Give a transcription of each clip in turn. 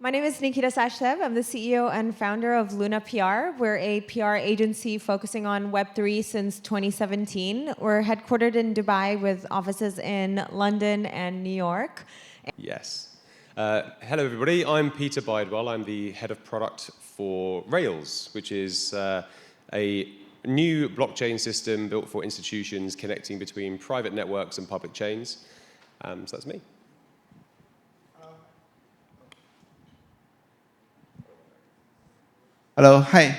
My name is Nikita Sachdev. I'm the CEO and founder of LunaPR. We're a PR agency focusing on Web3 since 2017. We're headquartered in Dubai with offices in London and New York. Yes. Hello, everybody. I'm Peter Bidewell. I'm the head of product for Rails, which is a new blockchain system built for institutions connecting between private networks and public chains. So that's me. Hello, hi.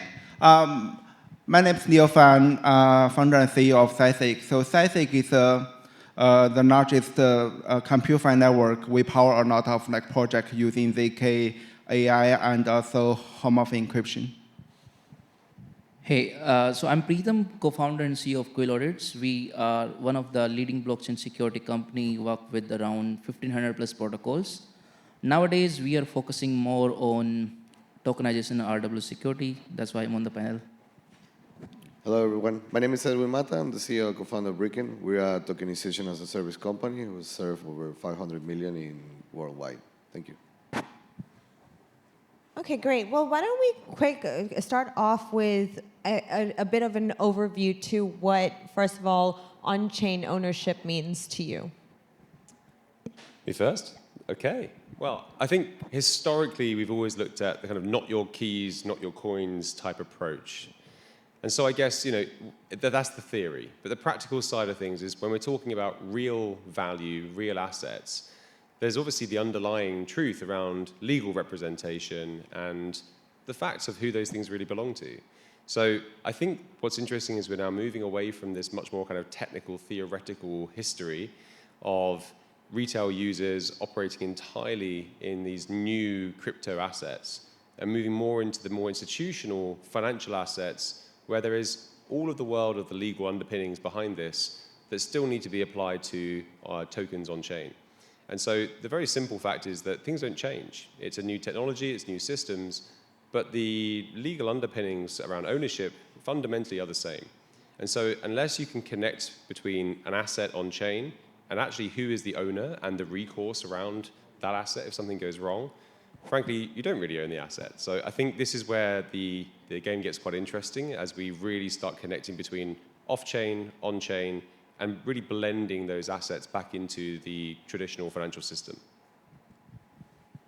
My name is Neil Fan, founder and CEO of CYSIC. So CYSIC is the largest compute network. We power a lot of projects using ZK, AI, and also homomorphic encryption. Hey, so I'm Preetam, co-founder and CEO of QuillAudits. We are one of the leading blockchain security company, work with around 1,500 plus protocols. Nowadays, we are focusing more on tokenization and RW security. That's why I'm on the panel. Hello, everyone. My name is Edwin. I'm the CEO and co-founder of Brickken. We are a tokenization as a service company who serve over 500 million worldwide. Thank you. Okay, great. Well, why don't we start off with a bit of an overview to what, first of all, on-chain ownership means to you. Me first? Okay. Well, I think historically we've always looked at the kind of not your keys, not your coins type approach. And so I guess, that's the theory. But the practical side of things is when we're talking about real value, real assets, there's obviously the underlying truth around legal representation and the facts of who those things really belong to. So I think what's interesting is we're now moving away from this much more kind of technical, theoretical history of retail users operating entirely in these new crypto assets and moving more into the more institutional financial assets where there is all of the world of the legal underpinnings behind this that still need to be applied to our tokens on chain. And so the very simple fact is that things don't change. It's a new technology, it's new systems, but the legal underpinnings around ownership fundamentally are the same. And so unless you can connect between an asset on chain and actually who is the owner and the recourse around that asset if something goes wrong, frankly, you don't really own the asset. So I think this is where the game gets quite interesting as we really start connecting between off-chain, on-chain, and really blending those assets back into the traditional financial system.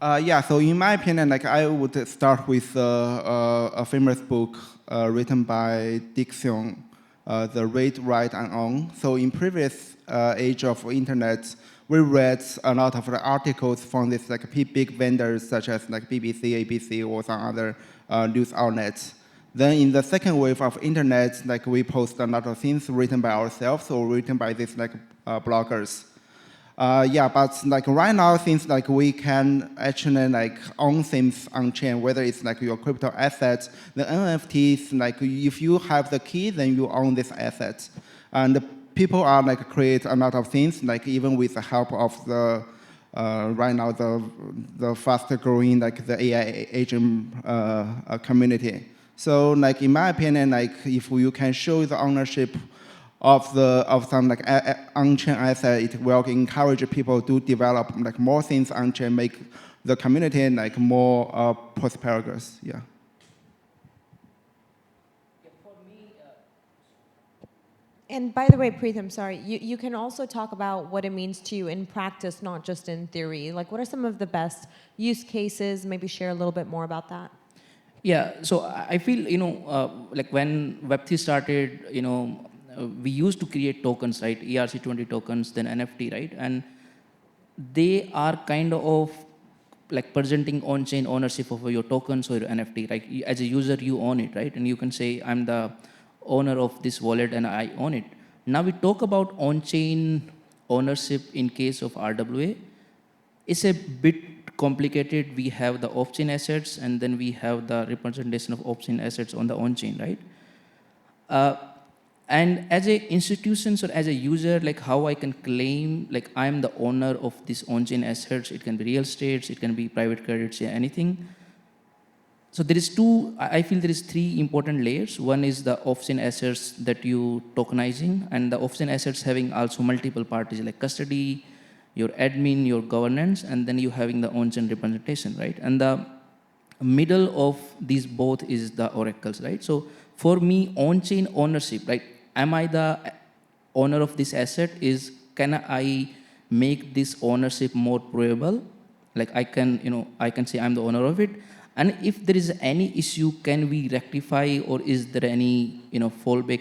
Yeah, so in my opinion, I would start with a famous book written by Dick Sion, The Read, Write, and Own. So in previous age of internet, we read a lot of the articles from these big vendors such as BBC, ABC, or some other news outlets. Then in the second wave of internet, we post a lot of things written by ourselves or written by these bloggers. Yeah, but right now, since we can actually own things on chain, whether it's your crypto assets, the NFTs, if you have the key, then you own this asset. And people are create a lot of things, even with the help of the right now the faster growing the AI agent community. So in my opinion, if you can show the ownership of some on-chain asset, it will encourage people to develop more things on-chain, make the community more prosperous. Yeah. And by the way, Preetam, sorry, you can also talk about what it means to you in practice, not just in theory. What are some of the best use cases? Maybe share a little bit more about that. Yeah, so I feel, when Web3 started, we used to create tokens, right? ERC20 tokens, then NFT, right? And they are kind of presenting on-chain ownership of your tokens or your NFT. As a user, you own it, right? And you can say, I'm the owner of this wallet and I own it. Now we talk about on-chain ownership in case of RWA. It's a bit complicated. We have the off-chain assets and then we have the representation of off-chain assets on the on-chain, right? And as a institution or as a user, how I can claim I'm the owner of this on-chain assets. It can be real estate, it can be private credits, anything. So I feel there is three important layers. One is the off-chain assets that you tokenizing, and the off-chain assets having also multiple parties like custody, your admin, your governance, and then you having the on-chain representation, right? And the middle of these both is the oracles, right? So for me, on-chain ownership, right? Am I the owner of this asset? Can I make this ownership more provable? Like I can say I'm the owner of it. And if there is any issue, can we rectify, or is there any fallback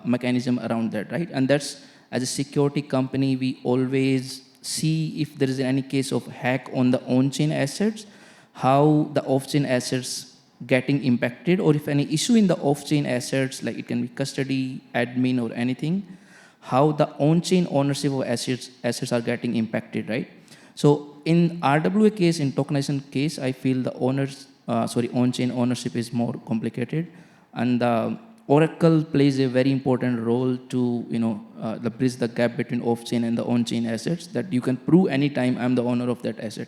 mechanism around that, right? And that's, as a security company, we always see if there is any case of hack on the on-chain assets, how the off-chain assets getting impacted, or if any issue in the off-chain assets, like it can be custody, admin, or anything, how the on-chain ownership of assets are getting impacted, right? So in RWA case, in tokenization case, I feel the on-chain ownership is more complicated, and the Oracle plays a very important role to bridge the gap between off-chain and the on-chain assets, that you can prove anytime I'm the owner of that asset.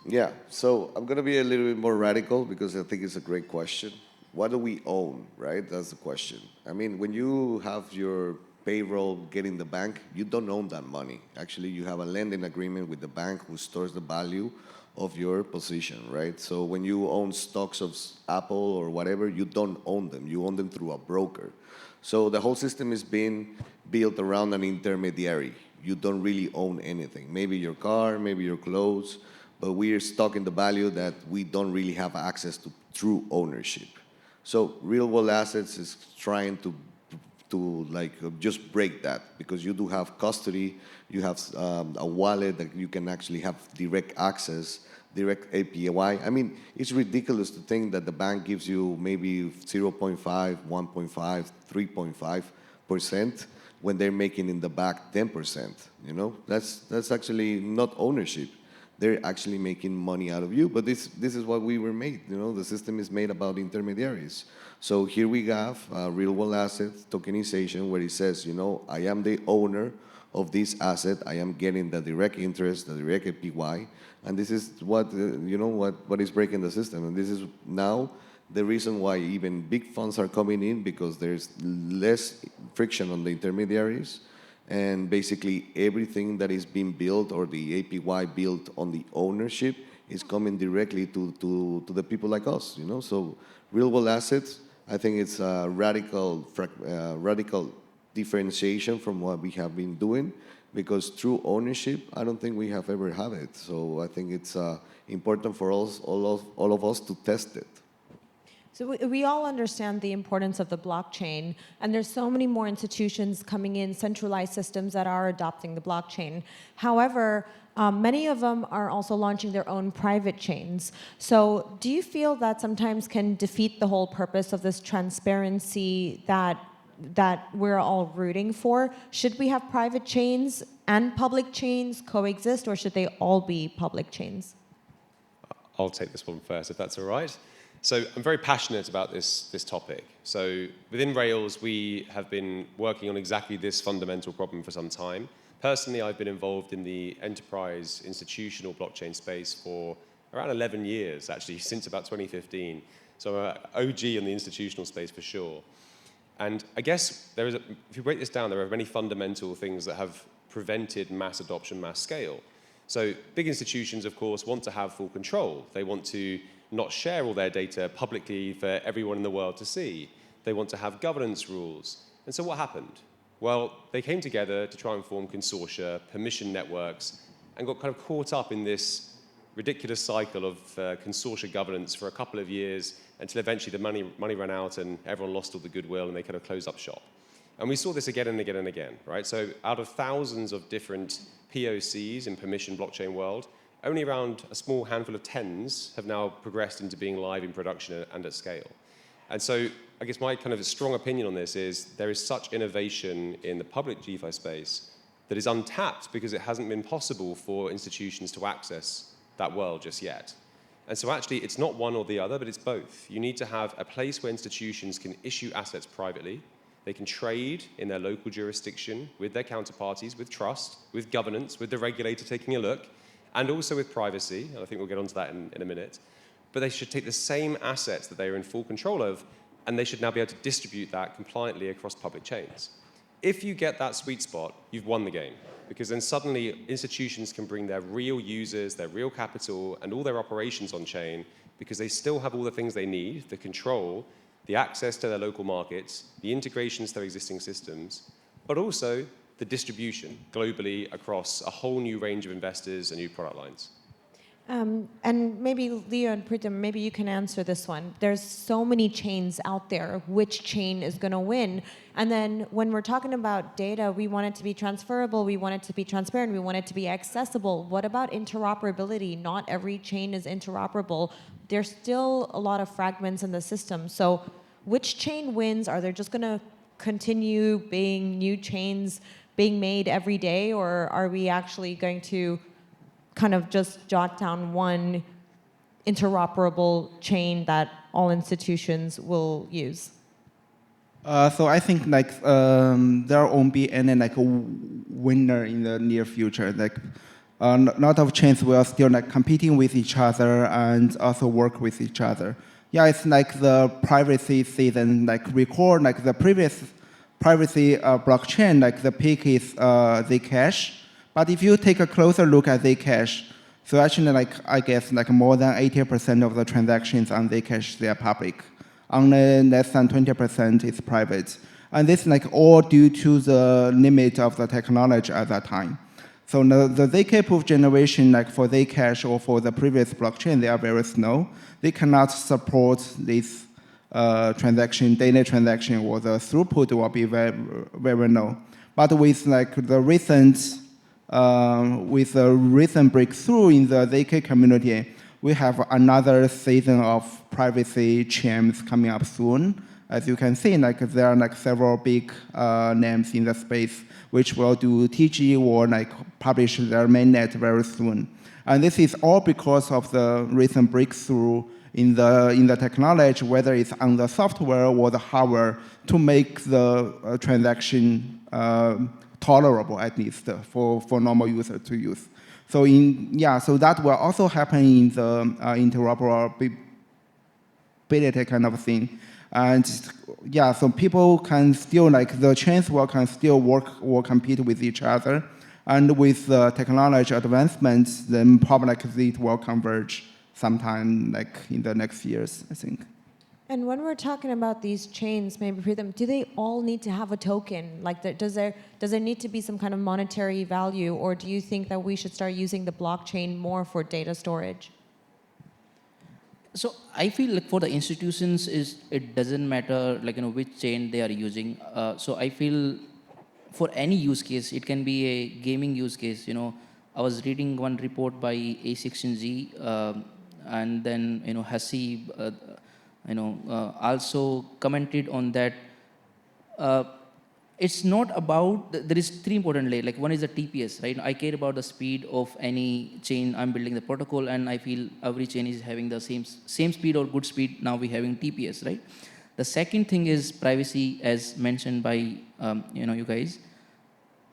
Yeah, so I'm going to be a little bit more radical because I think it's a great question. What do we own, right? That's the question. I mean, when you have your payroll getting the bank, you don't own that money. Actually, you have a lending agreement with the bank who stores the value of your position, right? So when you own stocks of Apple or whatever, you don't own them. You own them through a broker. So the whole system is being built around an intermediary. You don't really own anything. Maybe your car, maybe your clothes, but we are stuck in the value that we don't really have access to true ownership. So real world assets is trying to like just break that, because you do have custody, you have a wallet that you can actually have direct access, direct API. I mean, it's ridiculous to think that the bank gives you maybe 0.5, 1.5, 3.5% when they're making in the back 10%. That's actually not ownership. They're actually making money out of you, but this is what we were made. The system is made about intermediaries. So here we have real world assets tokenization, where it says, I am the owner of this asset. I am getting the direct interest, the direct APY, and this is what what is breaking the system. And this is now the reason why even big funds are coming in, because there's less friction on the intermediaries. And basically everything that is being built, or the APY built on the ownership, is coming directly to the people like us. So real world assets, I think it's a radical differentiation from what we have been doing, because true ownership, I don't think we have ever had it. So I think it's important for us, all of us, to test it. So we all understand the importance of the blockchain, and there's so many more institutions coming in, centralized systems that are adopting the blockchain. However, many of them are also launching their own private chains. So do you feel that sometimes can defeat the whole purpose of this transparency that we're all rooting for? Should we have private chains and public chains coexist, or should they all be public chains? I'll take this one first, if that's all right. So I'm very passionate about this topic. So within Rails, we have been working on exactly this fundamental problem for some time. Personally, I've been involved in the enterprise institutional blockchain space for around 11 years, actually, since about 2015. So I'm an OG in the institutional space for sure. And I guess if you break this down, there are many fundamental things that have prevented mass adoption, mass scale. So big institutions, of course, want to have full control. They want to not share all their data publicly for everyone in the world to see. They want to have governance rules. And so what happened? Well, they came together to try and form consortia, permission networks, and got kind of caught up in this ridiculous cycle of consortia governance for a couple of years, until eventually the money ran out and everyone lost all the goodwill and they kind of closed up shop. And we saw this again and again and again, right? So out of thousands of different POCs in permission blockchain world, only around a small handful of tens have now progressed into being live in production and at scale. And so I guess my kind of strong opinion on this is there is such innovation in the public DeFi space that is untapped because it hasn't been possible for institutions to access that world just yet. And so actually it's not one or the other, but it's both. You need to have a place where institutions can issue assets privately. They can trade in their local jurisdiction with their counterparties, with trust, with governance, with the regulator taking a look, and also with privacy, and I think we'll get onto that in a minute. But they should take the same assets that they are in full control of, and they should now be able to distribute that compliantly across public chains. If you get that sweet spot, you've won the game. because then suddenly institutions can bring their real users, their real capital, and all their operations on chain because they still have all the things they need, the control, the access to their local markets, the integrations to their existing systems, but also the distribution globally across a whole new range of investors and new product lines. And maybe Leo and Preetam, maybe you can answer this one. There's so many chains out there. Which chain is going to win? And then when we're talking about data, we want it to be transferable, we want it to be transparent, we want it to be accessible. What about interoperability? Not every chain is interoperable. There's still a lot of fragments in the system. So which chain wins? Are there just going to continue being new chains being made every day, or are we actually going to kind of just jot down one interoperable chain that all institutions will use? So I think there won't be any winner in the near future. A lot of chains will still competing with each other and also work with each other. Yeah, it's the privacy season. Record the previous privacy blockchain. The peak is Zcash. But if you take a closer look at Zcash, so actually, I guess more than 80% of the transactions on Zcash, they are public. Only less than 20% is private. And this all due to the limit of the technology at that time. So the Zk proof generation, for Zcash or for the previous blockchain, they are very slow. They cannot support this daily transaction, or the throughput will be very, very low. But with with the recent breakthrough in the Zk community, we have another season of privacy chains coming up soon. As you can see, there are several big names in the space which will do TG or publish their mainnet very soon. And this is all because of the recent breakthrough in the technology, whether it's on the software or the hardware, to make the transaction tolerable, at least for normal users to use. So so that will also happen in the interoperability kind of thing. And so people can still the chains can still work or compete with each other. And with the technology advancements, then probably it will converge sometime in the next years, I think. And when we're talking about these chains, maybe Preetam, do they all need to have a token? Does there need to be some kind of monetary value, or do you think that we should start using the blockchain more for data storage? So I feel for the institutions, it doesn't matter which chain they are using. So I feel for any use case, it can be a gaming use case. I was reading one report by A16Z, and then Hasib. Also commented on that. It's not about, there is three important layers. One is the TPS, right? I care about the speed of any chain I'm building the protocol, and I feel every chain is having the same speed or good speed. Now we're having TPS, right? The second thing is privacy, as mentioned by you guys.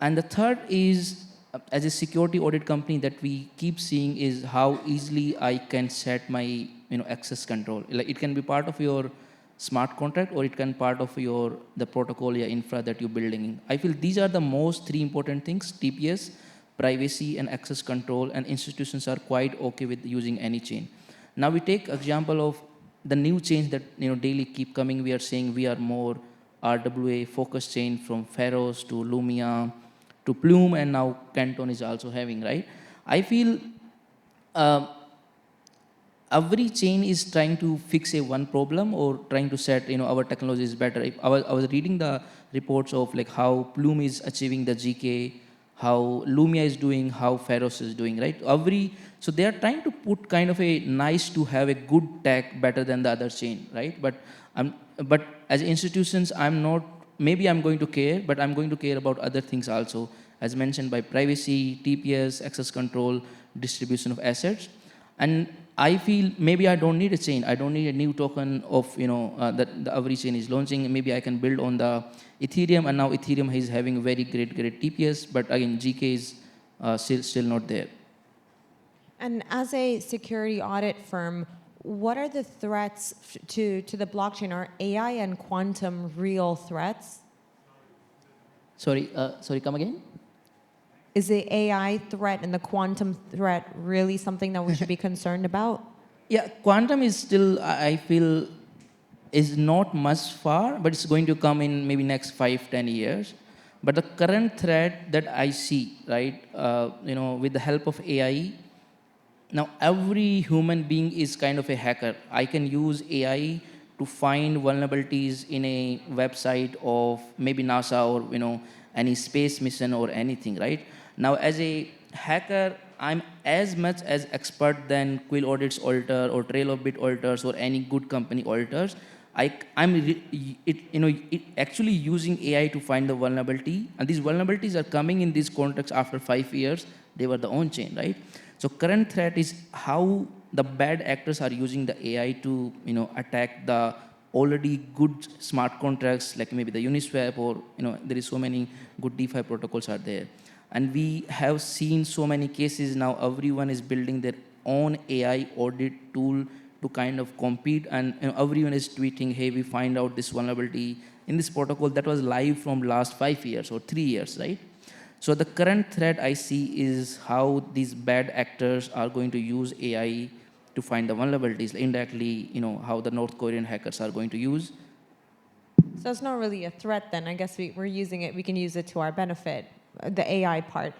And the third is, as a security audit company, that we keep seeing is how easily I can set my access control. It can be part of your smart contract, or it can be part of the protocol infra that you're building. I feel these are the most three important things: TPS, privacy, and access control. And institutions are quite okay with using any chain. Now we take example of the new chains that daily keep coming. We are saying we are more RWA focused chain, from Pharos to Lumia to Plume, and now Canton is also having, right? I feel every chain is trying to fix one problem, or trying to set, our technology is better. I was reading the reports of how Plume is achieving the GK, how Lumia is doing, how Pharos is doing, right? So they are trying to put kind of a nice to have a good tech better than the other chain, right? But as institutions, maybe I'm going to care, but I'm going to care about other things also, as mentioned by privacy, TPS, access control, distribution of assets. And I feel maybe I don't need a chain. I don't need a new token of, that every chain is launching. Maybe I can build on the Ethereum, and now Ethereum is having very great TPS, but again, GK is still not there. And as a security audit firm, what are the threats to the blockchain? Are AI and quantum real threats? Sorry, come again? is the AI threat and the quantum threat really something that we should be concerned about? Yeah, quantum is still, I feel, is not much far, but it's going to come in maybe next 5-10 years. But the current threat that I see, right, with the help of AI, now every human being is kind of a hacker. I can use AI to find vulnerabilities in a website of maybe NASA or any space mission or anything, right? Now as a hacker, I'm as much as expert than QuillAudits auditor or Trail of Bit auditors or any good company auditors. I'm actually using AI to find the vulnerability, and these vulnerabilities are coming in this context after 5 years. They were the on-chain, right? So current threat is how the bad actors are using the AI to attack the already good smart contracts, like maybe the Uniswap, or there is so many good DeFi protocols are there. And we have seen so many cases now. Everyone is building their own AI audit tool to kind of compete, and everyone is tweeting, hey, we find out this vulnerability in this protocol that was live from last 5 years or 3 years, right? So the current threat I see is how these bad actors are going to use AI to find the vulnerabilities. Indirectly, how the North Korean hackers are going to use. So it's not really a threat then. I guess we're using it, we can use it to our benefit, the AI part.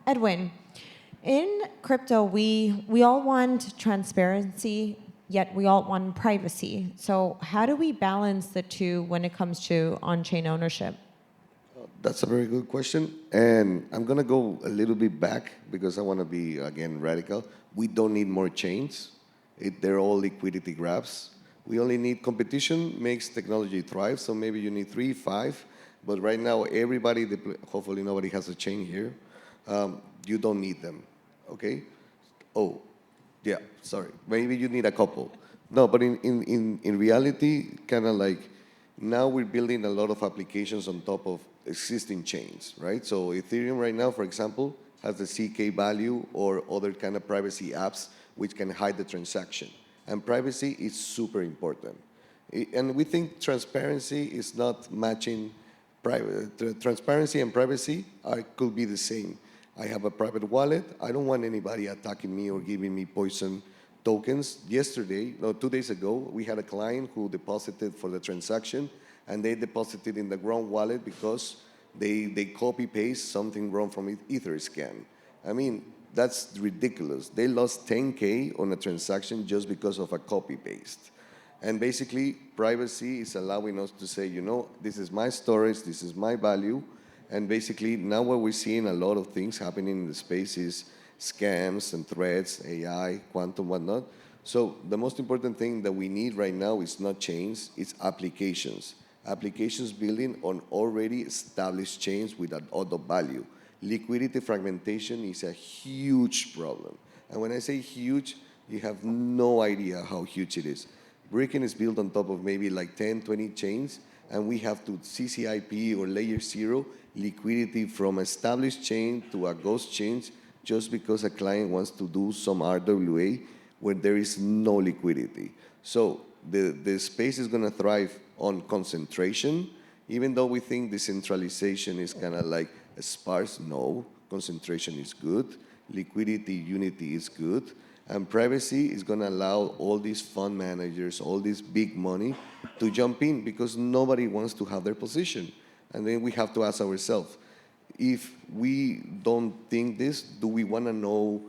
Edwin, in crypto, we all want transparency, yet we all want privacy. So how do we balance the two when it comes to on-chain ownership? That's a very good question. And I'm going to go a little bit back because I want to be, again, radical. We don't need more chains. They're all liquidity grabs. We only need competition, makes technology thrive. So maybe you need 3, 5. But right now, everybody, hopefully nobody has a chain here. You don't need them, okay? Oh, yeah, sorry. Maybe you need a couple. No, but in reality, kind of like now we're building a lot of applications on top of existing chains, right? So Ethereum right now, for example, has the CK value or other kind of privacy apps which can hide the transaction. And privacy is super important. And we think transparency is not matching transparency and privacy could be the same. I have a private wallet. I don't want anybody attacking me or giving me poison tokens. 2 days ago, we had a client who deposited for the transaction, and they deposited in the ground wallet because they copy-paste something wrong from Etherscan. I mean, that's ridiculous. They lost 10K on a transaction just because of a copy-paste. And basically, privacy is allowing us to say, this is my storage, this is my value. And basically, now what we're seeing a lot of things happening in the space is scams and threats, AI, quantum, whatnot. So the most important thing that we need right now is not chains, it's applications. Applications building on already established chains with an auto value. Liquidity fragmentation is a huge problem. And when I say huge, you have no idea how huge it is. Brickken is built on top of maybe like 10, 20 chains, and we have to CCIP or layer 0 liquidity from established chain to a ghost chain just because a client wants to do some RWA where there is no liquidity. So the space is going to thrive on concentration, even though we think decentralization is kind of like sparse. No, concentration is good. Liquidity, unity is good. And privacy is going to allow all these fund managers, all this big money to jump in because nobody wants to have their position. And then we have to ask ourselves, if we don't think this, do we want to know,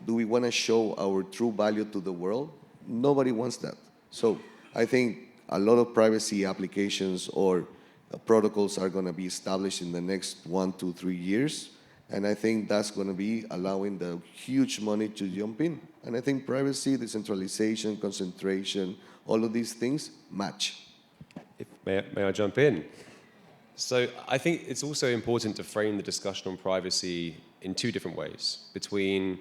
do we want to show our true value to the world? Nobody wants that. So I think a lot of privacy applications or protocols are going to be established in the next 1, 2, 3 years. And I think that's going to be allowing the huge money to jump in. And I think privacy, decentralization, concentration, all of these things match. May I jump in? So I think it's also important to frame the discussion on privacy in 2 different ways, between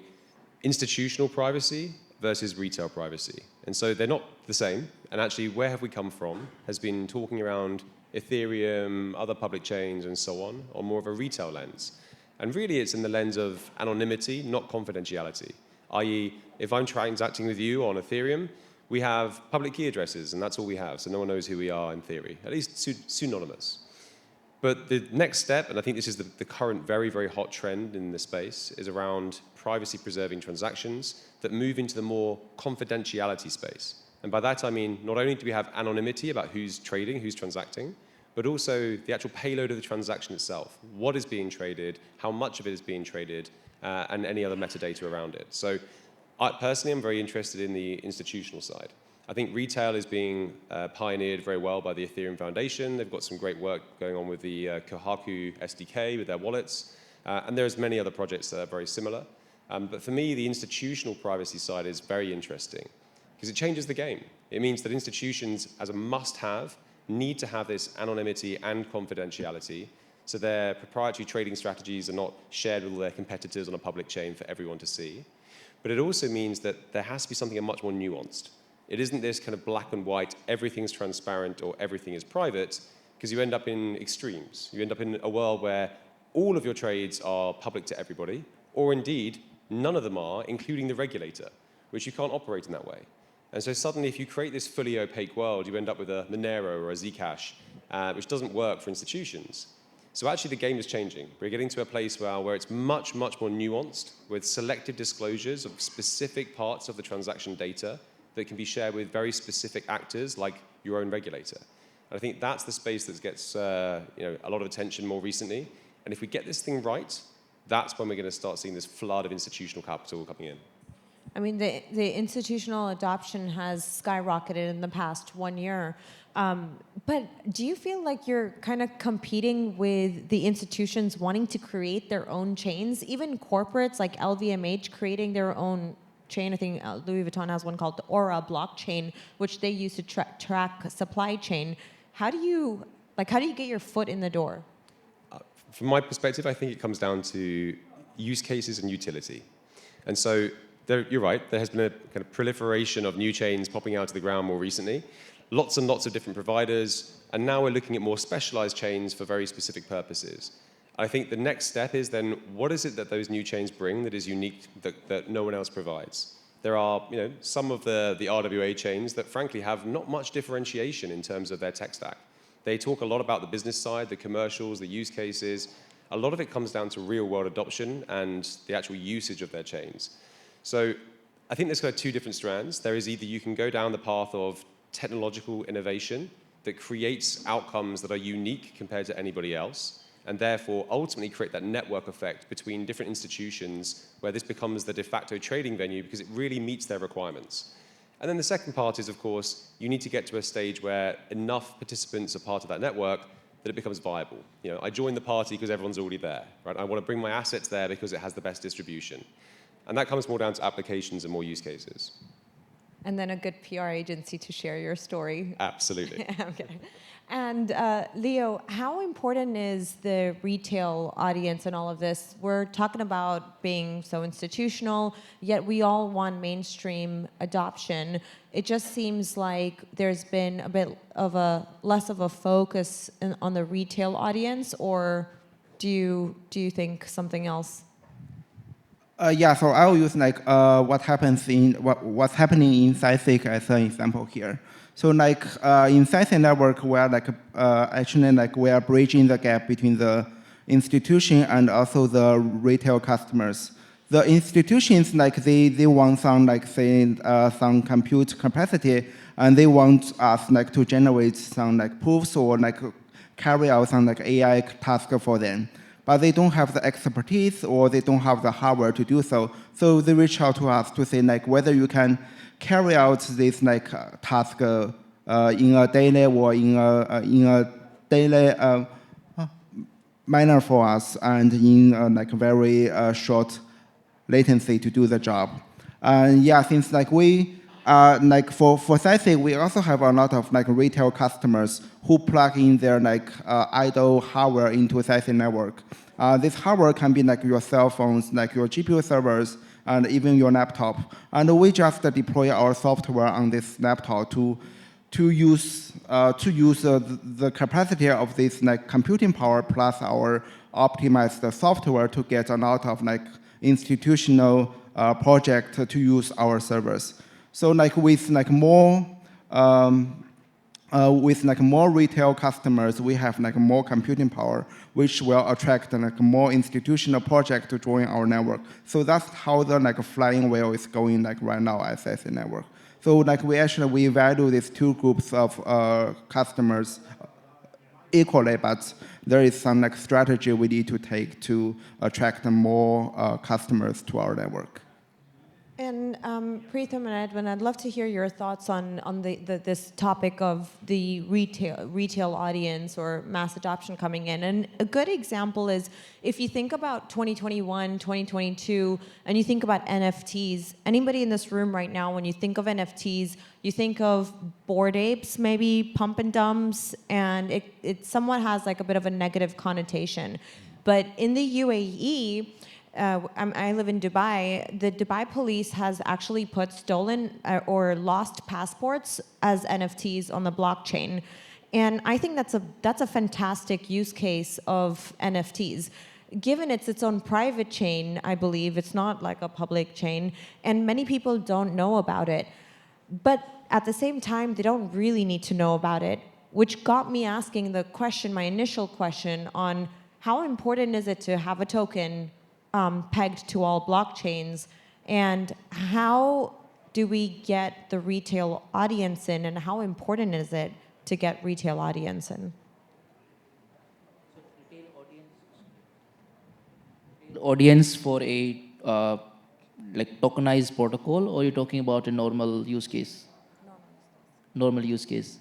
institutional privacy versus retail privacy. And so they're not the same. And actually, where have we come from has been talking around Ethereum, other public chains, and so on more of a retail lens. And really, it's in the lens of anonymity, not confidentiality. I.e., if I'm transacting with you on Ethereum, we have public key addresses, and that's all we have, so no one knows who we are in theory, at least pseudonymous. But the next step, and I think this is the current very, very hot trend in the space, is around privacy-preserving transactions that move into the more confidentiality space. And by that I mean, not only do we have anonymity about who's trading, who's transacting, but also the actual payload of the transaction itself. What is being traded, how much of it is being traded, and any other metadata around it. So personally, I'm very interested in the institutional side. I think retail is being pioneered very well by the Ethereum Foundation. They've got some great work going on with the Kohaku SDK with their wallets. And there's many other projects that are very similar. But for me, the institutional privacy side is very interesting because it changes the game. It means that institutions, as a must-have, need to have this anonymity and confidentiality so their proprietary trading strategies are not shared with all their competitors on a public chain for everyone to see. But it also means that there has to be something much more nuanced. It isn't this kind of black and white, everything's transparent or everything is private, because you end up in extremes. You end up in a world where all of your trades are public to everybody, or indeed, none of them are, including the regulator, which you can't operate in that way. And so suddenly, if you create this fully opaque world, you end up with a Monero or a Zcash, which doesn't work for institutions. So actually, the game is changing. We're getting to a place where it's much, much more nuanced, with selective disclosures of specific parts of the transaction data that can be shared with very specific actors like your own regulator. And I think that's the space that gets a lot of attention more recently. And if we get this thing right, that's when we're going to start seeing this flood of institutional capital coming in. I mean, the institutional adoption has skyrocketed in the past 1 year. But do you feel like you're kind of competing with the institutions wanting to create their own chains, even corporates like LVMH creating their own chain? I think Louis Vuitton has one called the Aura blockchain, which they use to track supply chain. How do you get your foot in the door? From my perspective, I think it comes down to use cases and utility. And so you're right, there has been a kind of proliferation of new chains popping out of the ground more recently. Lots and lots of different providers. And now we're looking at more specialized chains for very specific purposes. I think the next step is then, what is it that those new chains bring that is unique, that no one else provides? There are some of the RWA chains that frankly have not much differentiation in terms of their tech stack. They talk a lot about the business side, the commercials, the use cases. A lot of it comes down to real world adoption and the actual usage of their chains. So I think there's kind of two different strands. There is either you can go down the path of technological innovation that creates outcomes that are unique compared to anybody else, and therefore ultimately create that network effect between different institutions where this becomes the de facto trading venue because it really meets their requirements. And then the second part is, of course, you need to get to a stage where enough participants are part of that network that it becomes viable. I joined the party because everyone's already there, right? I want to bring my assets there because it has the best distribution. And that comes more down to applications and more use cases. And then a good PR agency to share your story. Absolutely. Okay. And Leo, how important is the retail audience in all of this? We're talking about being so institutional, yet we all want mainstream adoption. It just seems like there's been a bit of less of a focus on the retail audience, or do you think something else? Yeah, so I'll use what's happening in CYSIC as an example here. So in CYSIC network, we are we are bridging the gap between the institution and also the retail customers. The institutions they want some compute capacity, and they want us to generate some proofs or carry out some AI task for them. But they don't have the expertise or they don't have the hardware to do so. So they reach out to us to say whether you can carry out this task in a daily or in a daily manner for us and in very short latency to do the job. And yeah, since we for CYSIC, we also have a lot of retail customers who plug in their idle hardware into CYSIC network. This hardware can be your cell phones, your GPU servers, and even your laptop. And we just deploy our software on this laptop to use the capacity of this computing power plus our optimized software to get a lot of institutional project to use our servers. So with more with like more retail customers, we have like more computing power, which will attract like more institutional projects to join our network. So that's how the like flying wheel is going like right now at CYSIC network. So like we value these two groups of customers equally, but there is some like strategy we need to take to attract more customers to our network. And Preetam and Edwin, I'd love to hear your thoughts on this topic of the retail audience or mass adoption coming in. And a good example is if you think about 2021, 2022, and you think about NFTs, anybody in this room right now, when you think of NFTs, you think of Bored Apes, maybe pump and dumps, and it somewhat has like a bit of a negative connotation. But in the UAE, I live in Dubai. The Dubai police has actually put stolen or lost passports as NFTs on the blockchain, and I think that's a fantastic use case of NFTs. Given it's its own private chain, I believe it's not like a public chain, and many people don't know about it. But at the same time, they don't really need to know about it, which got me asking the question, my initial question, on how important is it to have a token pegged to all blockchains, and how do we get the retail audience in, and how important is it to get retail audience in? Audience for a like tokenized protocol, or you're talking about a normal use case? Normal use case.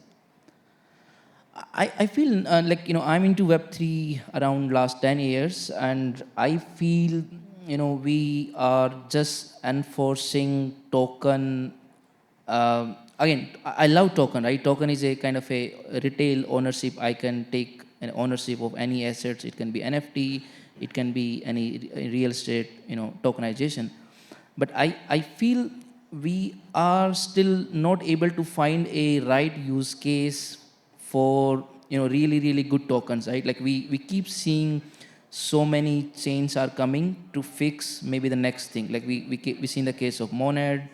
I feel like, I'm into Web3 around last 10 years, and I feel, we are just enforcing token. Again, I love token, right? Token is a kind of a retail ownership. I can take an ownership of any assets. It can be NFT, it can be any real estate, tokenization. But I feel we are still not able to find a right use case for really, really good tokens, right? Like we keep seeing so many chains are coming to fix maybe the next thing. Like we see in the case of Monad.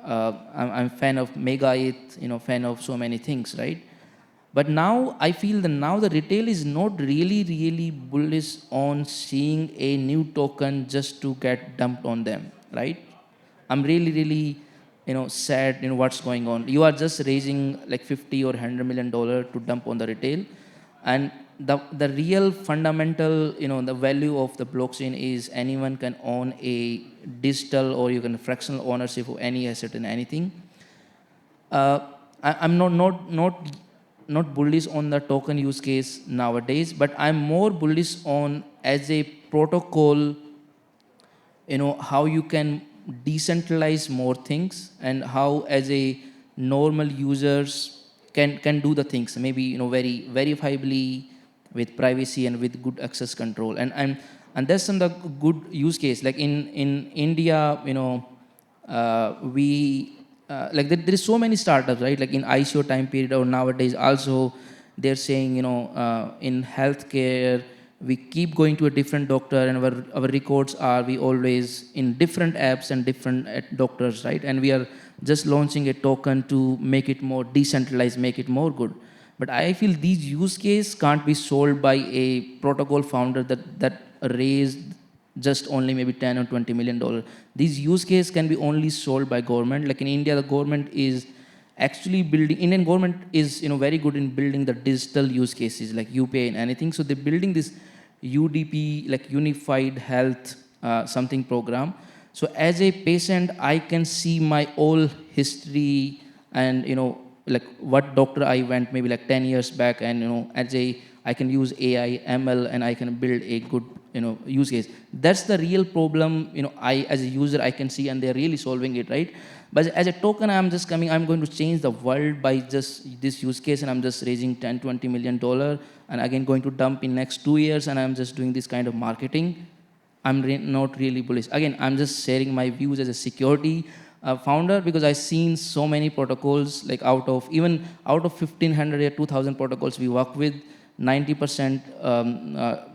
I'm fan of Mega8, fan of so many things, right? But now I feel that now the retail is not really, really bullish on seeing a new token just to get dumped on them, right? I'm really, really sad, what's going on. You are just raising like 50 or $100 million to dump on the retail. And the real fundamental, the value of the blockchain is anyone can own a digital or you can fractional ownership of any asset and anything. I'm not bullish on the token use case nowadays, but I'm more bullish on as a protocol, how you can decentralize more things and how as a normal users can do the things maybe very verifiably with privacy and with good access control, and that's some of the good use case. Like in India, we like there is so many startups, right? Like in ICO time period or nowadays also they're saying in healthcare we keep going to a different doctor, and our records are we always in different apps and different doctors, right? And we are just launching a token to make it more decentralized, make it more good. But I feel these use cases can't be sold by a protocol founder that raised just only maybe 10 or 20 million dollars. These use cases can be only sold by government. Like in India, the government is actually building, Indian government is very good in building the digital use cases like UPI and anything. So they're building this UDP, like Unified Health something program. So as a patient, I can see my whole history and like what doctor I went maybe like 10 years back, and I can use AI, ML, and I can build a good use case. That's the real problem. I as a user I can see, and they're really solving it, right? But as a token, I'm going to change the world by just this use case, and I'm just raising $10-20 million, and again going to dump in next 2 years, and I'm just doing this kind of marketing. I'm not really bullish. Again, I'm just sharing my views as a security founder, because I've seen so many protocols, like out of 1,500 or 2,000 protocols we work with, 90%,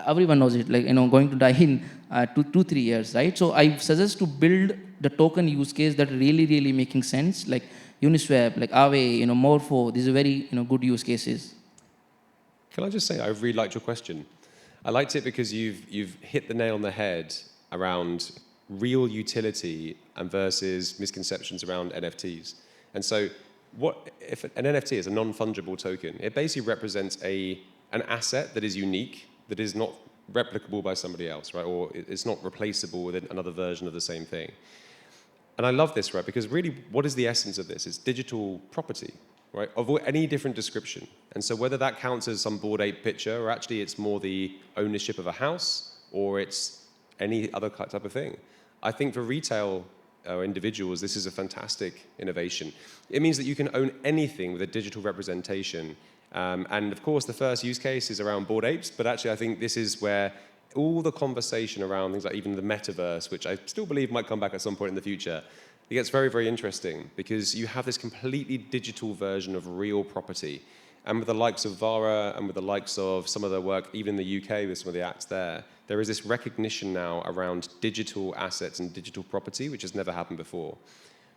everyone knows it, like going to die in 2-3 years, right? So I suggest to build the token use case that really making sense, like Uniswap, like Aave, Morpho. These are very good use cases. Can I just say, I really liked your question. I liked it because you've hit the nail on the head around real utility and versus misconceptions around NFTs. And so what if an NFT is a non-fungible token? It basically represents an asset that is unique, that is not replicable by somebody else, right? Or it's not replaceable with another version of the same thing. And I love this, right? Because really, what is the essence of this? It's digital property, right? Of any different description. And so whether that counts as some Bored Ape picture, or actually it's more the ownership of a house, or it's any other type of thing. I think for retail individuals, this is a fantastic innovation. It means that you can own anything with a digital representation. And of course, the first use case is around Bored Apes, but actually I think this is where all the conversation around things like even the metaverse, which I still believe might come back at some point in the future, it gets very interesting because you have this completely digital version of real property. And with the likes of Vara and with the likes of some of the work, even in the UK with some of the acts there is this recognition now around digital assets and digital property, which has never happened before.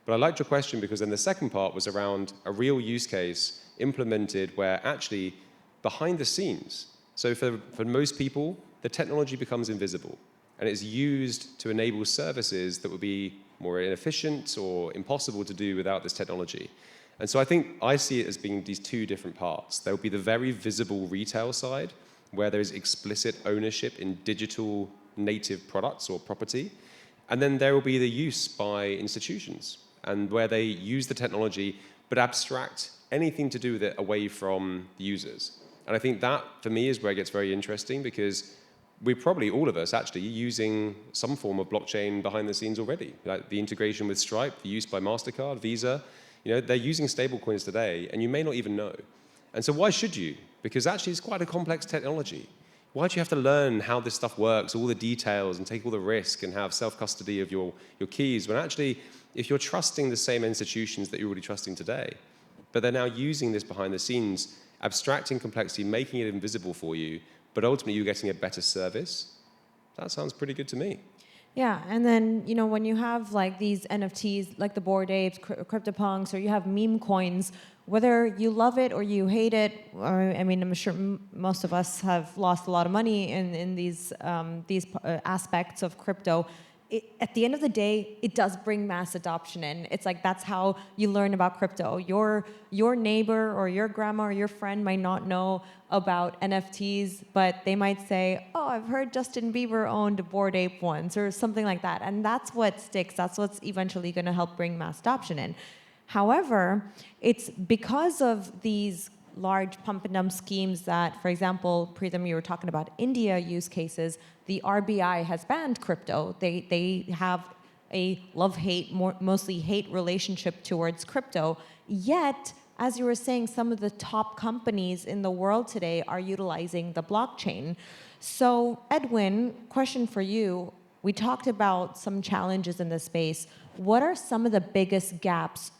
But I liked your question because then the second part was around a real use case implemented where actually behind the scenes, so for most people, the technology becomes invisible and it's used to enable services that would be more inefficient or impossible to do without this technology. And so I think I see it as being these two different parts. There will be the very visible retail side where there is explicit ownership in digital native products or property. And then there will be the use by institutions and where they use the technology but abstract anything to do with it away from the users. And I think that, for me, is where it gets very interesting because we're probably, all of us, actually using some form of blockchain behind the scenes already. Like the integration with Stripe, the use by MasterCard, Visa, they're using stablecoins today, and you may not even know. And so why should you? Because actually it's quite a complex technology. Why do you have to learn how this stuff works, all the details, and take all the risk and have self-custody of your keys, when actually, if you're trusting the same institutions that you're already trusting today, but they're now using this behind the scenes, abstracting complexity, making it invisible for you, but ultimately you're getting a better service, that sounds pretty good to me. Yeah, and then, when you have like these NFTs, like the Bored Apes, CryptoPunks, or you have meme coins, whether you love it or you hate it, or I'm sure most of us have lost a lot of money in these aspects of crypto. At the end of the day, it does bring mass adoption in. It's like that's how you learn about crypto. Your neighbor or your grandma or your friend might not know about NFTs, but they might say, oh, I've heard Justin Bieber owned a Bored Ape once or something like that. And that's what sticks. That's what's eventually going to help bring mass adoption in. However, it's because of these large pump and dump schemes that, for example, Preetam, you were talking about India use cases, the RBI has banned crypto. They have a love-hate, mostly hate relationship towards crypto. Yet, as you were saying, some of the top companies in the world today are utilizing the blockchain. So, Edwin, question for you. We talked about some challenges in this space. What are some of the biggest gaps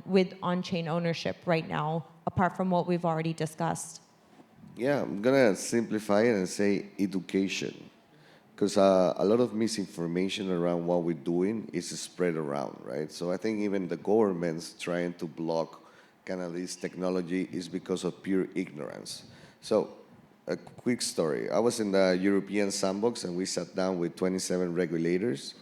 with on-chain ownership right now, apart from what we've already discussed? Yeah, I'm going to simplify it and say education. Because a lot of misinformation around what we're doing is spread around, right? So I think even the government's trying to block kind of this technology is because of pure ignorance. So a quick story. I was in the European sandbox and we sat down with 27 regulators.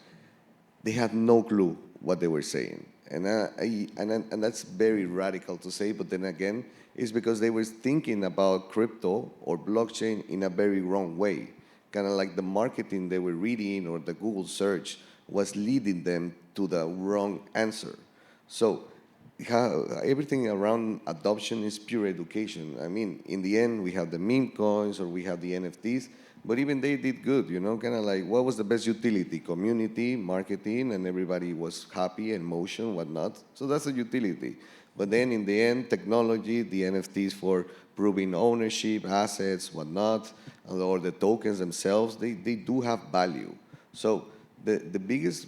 They had no clue what they were saying. And that's very radical to say, but then again, it's because they were thinking about crypto or blockchain in a very wrong way. Kind of like the marketing they were reading or the Google search was leading them to the wrong answer. So everything around adoption is pure education. I mean, in the end, we have the meme coins or we have the NFTs, but even they did good, kind of like what was the best utility? Community, marketing, and everybody was happy and motion, whatnot. So that's a utility. But then in the end, technology, the NFTs for proving ownership, assets, whatnot, or the tokens themselves, they do have value. So the biggest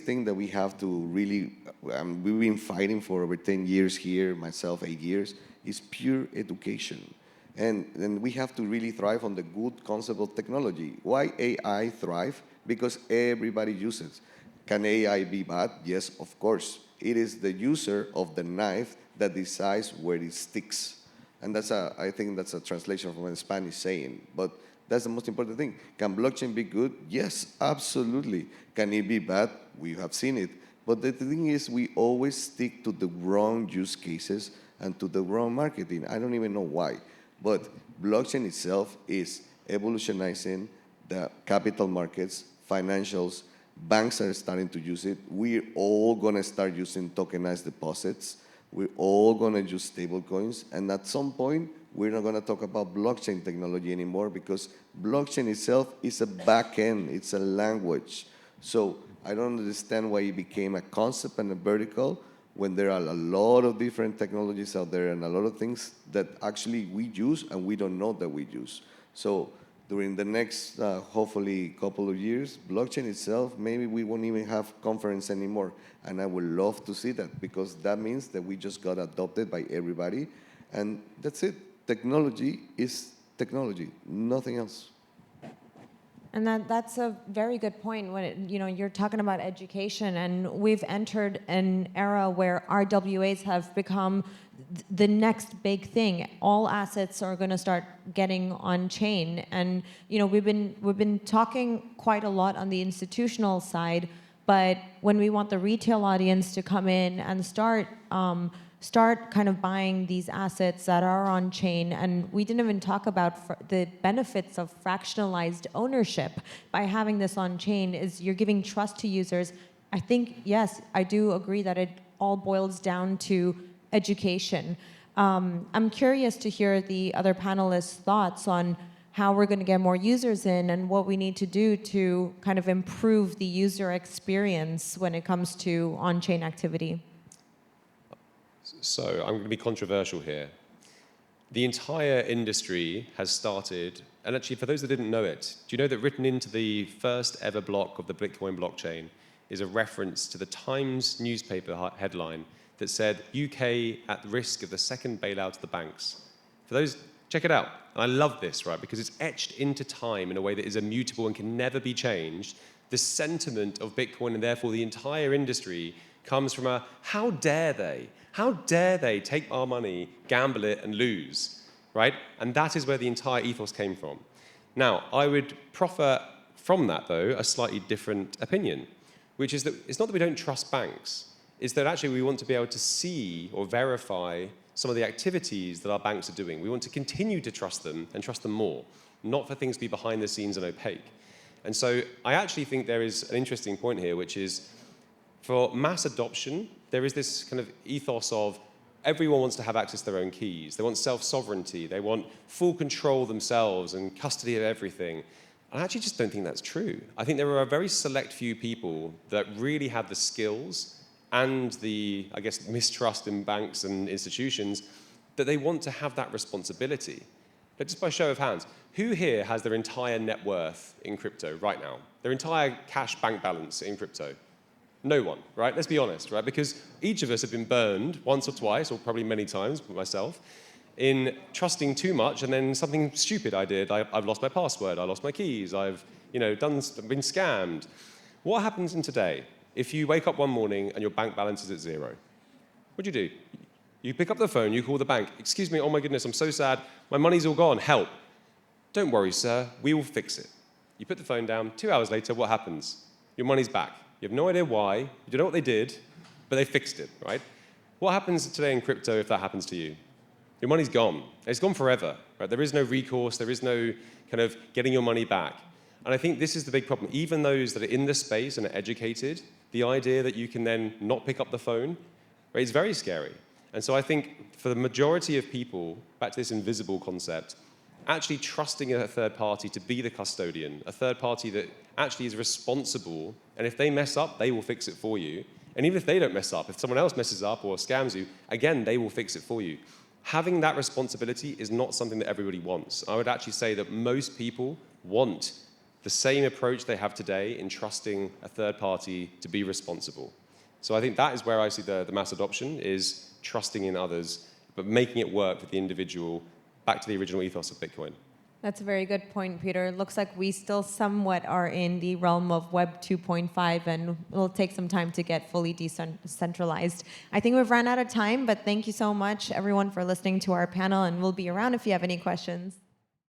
thing that we have to really, we've been fighting for over 10 years here, myself 8 years, is pure education. And we have to really thrive on the good concept of technology. Why AI thrive? Because everybody uses it. Can AI be bad? Yes, of course. It is the user of the knife that decides where it sticks. And I think that's a translation from a Spanish saying. But that's the most important thing. Can blockchain be good? Yes, absolutely. Can it be bad? We have seen it. But the thing is, we always stick to the wrong use cases and to the wrong marketing. I don't even know why. But blockchain itself is evolutionizing the capital markets, financials. Banks are starting to use it. We're all going to start using tokenized deposits. We're all going to use stable coins. And at some point, we're not going to talk about blockchain technology anymore because blockchain itself is a backend. It's a language. So I don't understand why it became a concept and a vertical when there are a lot of different technologies out there and a lot of things that actually we use and we don't know that we use. So during the next, hopefully, couple of years, blockchain itself, maybe we won't even have conference anymore. And I would love to see that because that means that we just got adopted by everybody. And that's it. Technology is technology, nothing else. And that's a very good point when you're talking about education, and we've entered an era where RWAs have become the next big thing. All assets are going to start getting on chain, and we've been talking quite a lot on the institutional side, but when we want the retail audience to come in and start kind of buying these assets that are on chain, and we didn't even talk about the benefits of fractionalized ownership by having this on chain is you're giving trust to users. I think, yes, I do agree that it all boils down to education. I'm curious to hear the other panelists' thoughts on how we're going to get more users in and what we need to do to kind of improve the user experience when it comes to on-chain activity. So I'm going to be controversial here. The entire industry has started, and actually for those that didn't know it, do you know that written into the first ever block of the Bitcoin blockchain is a reference to the Times newspaper headline that said, UK at risk of the second bailout of the banks. For those, check it out. And I love this, right, because it's etched into time in a way that is immutable and can never be changed. The sentiment of Bitcoin and therefore the entire industry comes from a, how dare they? How dare they take our money, gamble it, and lose, right? And that is where the entire ethos came from. Now, I would proffer from that, though, a slightly different opinion, which is that it's not that we don't trust banks. It's that actually we want to be able to see or verify some of the activities that our banks are doing. We want to continue to trust them and trust them more, not for things to be behind the scenes and opaque. And so I actually think there is an interesting point here, which is for mass adoption, there is this kind of ethos of everyone wants to have access to their own keys. They want self-sovereignty. They want full control themselves and custody of everything. I actually just don't think that's true. I think there are a very select few people that really have the skills and the, I guess, mistrust in banks and institutions that they want to have that responsibility. But just by show of hands, who here has their entire net worth in crypto right now? Their entire cash bank balance in crypto? No one, right? Let's be honest, right? Because each of us have been burned once or twice, or probably many times, myself, in trusting too much, and then something stupid I did. I've lost my password, I lost my keys, I've been scammed. What happens in today if you wake up one morning and your bank balance is at zero? What do? You pick up the phone, you call the bank. Excuse me, oh my goodness, I'm so sad. My money's all gone, help. Don't worry, sir, we will fix it. You put the phone down, 2 hours later, what happens? Your money's back. You have no idea why, you don't know what they did, but they fixed it, right? What happens today in crypto if that happens to you? Your money's gone. It's gone forever, right? There is no recourse, there is no kind of getting your money back. And I think this is the big problem. Even those that are in the space and are educated, the idea that you can then not pick up the phone, right, is very scary. And so I think for the majority of people, back to this invisible concept, actually trusting a third party to be the custodian, a third party that actually is responsible, and if they mess up, they will fix it for you. And even if they don't mess up, if someone else messes up or scams you, again, they will fix it for you. Having that responsibility is not something that everybody wants. I would actually say that most people want the same approach they have today in trusting a third party to be responsible. So I think that is where I see the mass adoption, is trusting in others, but making it work for the individual, back to the original ethos of Bitcoin. That's a very good point, Peter. Looks like we still somewhat are in the realm of Web 2.5, and it'll take some time to get fully decentralized. I think we've run out of time, but thank you so much, everyone, for listening to our panel, and we'll be around if you have any questions.